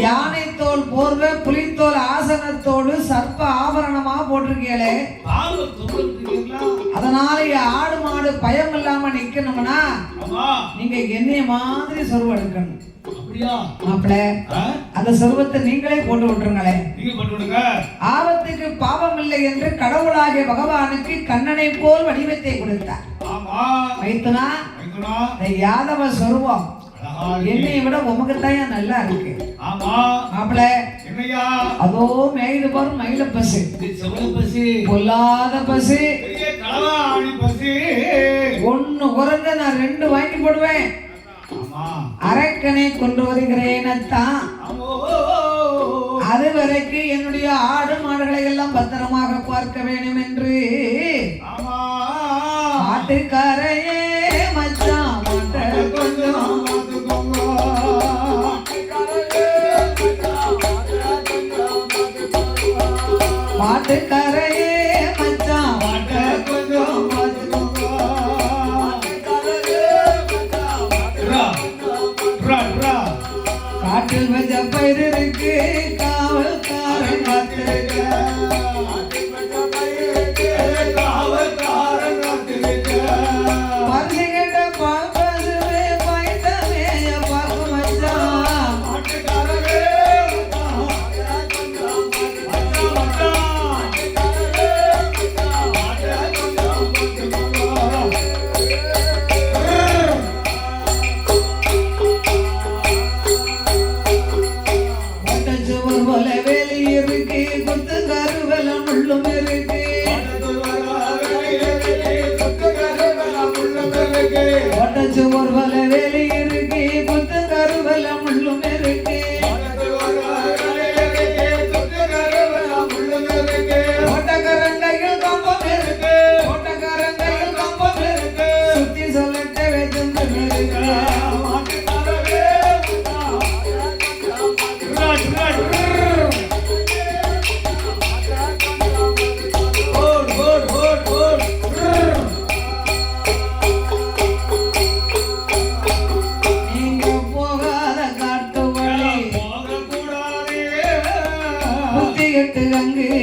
யானை தோல் போர்வை புலித்தோல் ஆசனத்தோடு சர்ப்ப ஆபரணமா போட்டிருக்கீங்களே, அதனால ஆடு மாடு பயம் இல்லாம நிக்கணும்னா நீங்க என்னைய மாதிரி சொருவம் எடுக்கணும். மாப்பிள்ள அந்த சொருவத்தை நீங்களே போட்டு விட்டுருங்களேன். ஆபத்துக்கு பாவம் இல்லை என்று கடவுளாகிய பகவானுக்கு கண்ணனை போல் வடிவத்தை கொடுத்தார். வைத்துனா யாதவ சொருவம் என்னை விட உமக்குத்தான் நல்லா இருக்கு. மாப்பிள்ள அதோ மேய்து போற மயில பசு, பொல்லாத பசு, ஒண்ணு குறைஞ்ச நான் 2 வாங்கி போடுவேன். அரக்கனை கொண்டு வருகிறேன். அது வரைக்கும் என்னுடைய ஆடு மாடுகளை எல்லாம் பத்திரமாக பார்க்க வேண்டும் என்று ஆட்டுக்காரையே மச்சான் கொஞ்சம் மாட்டுக்காரையே மச்சான் கொஞ்சம் காட்டில் வச்ச பயிர் இருக்கு, காவல்காரன் காத்திருக்க. பரிசுகிட்ட பாப்பதுவே பைத்தமேய பார்க்க மச்சான். போல வேலி இருக்கு, குத்து கருவலம் உள்ளும் இருக்கு. ஒட்டச்சுவர் போல வேலி இருக்கு, குத்து கருவலம் உள்ளும் இருக்கு. ஓட்டக்காரங்கையில் கம்பம் இருக்கு, ஓட்டக்காரங்கையில் கம்பம் இருக்கு. சுத்தி சொல்லட்ட வெஜம் இருக்கு. அங்கு